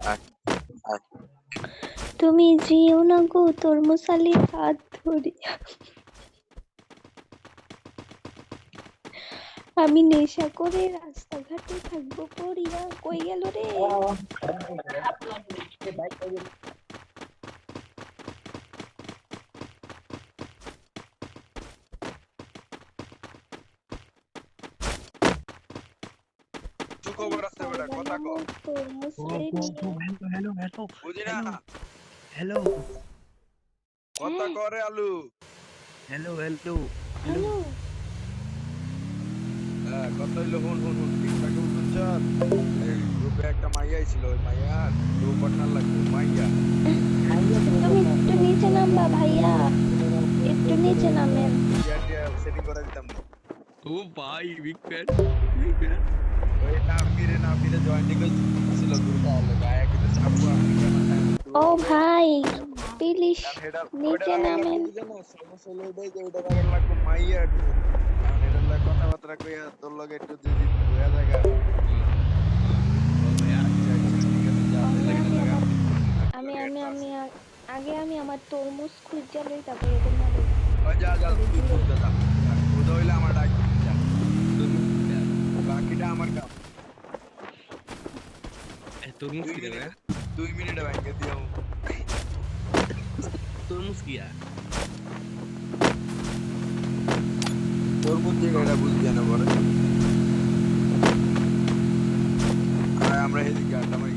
আয়, আয়। তুমি যেও না গো তরমুজ আলীর হাত ধরি, আমি নেশা করে রাস্তাঘাটে থাকবো পড়িয়া। কই গেল রে? সুখবর আছে বেটা, কথা কও। তরমুজ রে নিয়ে হ্যালো বুঝি না, হ্যালো কথা করে আলু। হ্যালো হ্যালো হ্যালো হ্যাঁ, কথা হইলো হুন ঠিকঠাক শুনছ? এই গ্রুপে একটা মাইয়া ছিল, ওই মাইয়ার দু পার্টনার লাগবে মাইয়া। তুমি একটু নিচে নামবা ভাইয়া, একটু নিচে নামেন। টিয়া সেটিং করে দিতাম না। ও ভাই বিগ ফ্যান ওই না ফিরে জয়েন্টিং ছিল গ্রুপে, হলে গায়ে কিন্তু সাপু আমি কেমন টাইম ও ভাই প্লিজ নিচে নামেন। সমস্যা হলো ওইটাই যে ওইটার আগে লাগবে মাইয়া একটু। কারণ এটার লাগে কথাবার্তা কইয়া তোর লগে একটু যদি হয়ে জায়গা। আচ্ছা ঠিক আছে, যা তাহলে এটার লাগে আমি আমি আমি আগে আমি আমার তরমুজ খুঁজে লই, তারপরে তোমার যা তুই খুঁজতে যা, খুঁজে হইলে আমার ডাক দিবি, যা। বাকিটা আমার কাম। তরমুজ কি দেবে 2 মিনিটে ব্যাংকে দিও। তরমুজ কি তোর মধ্যে এটা বুঝবি না পরে। আমরা এদিকে আড্ডা মারি।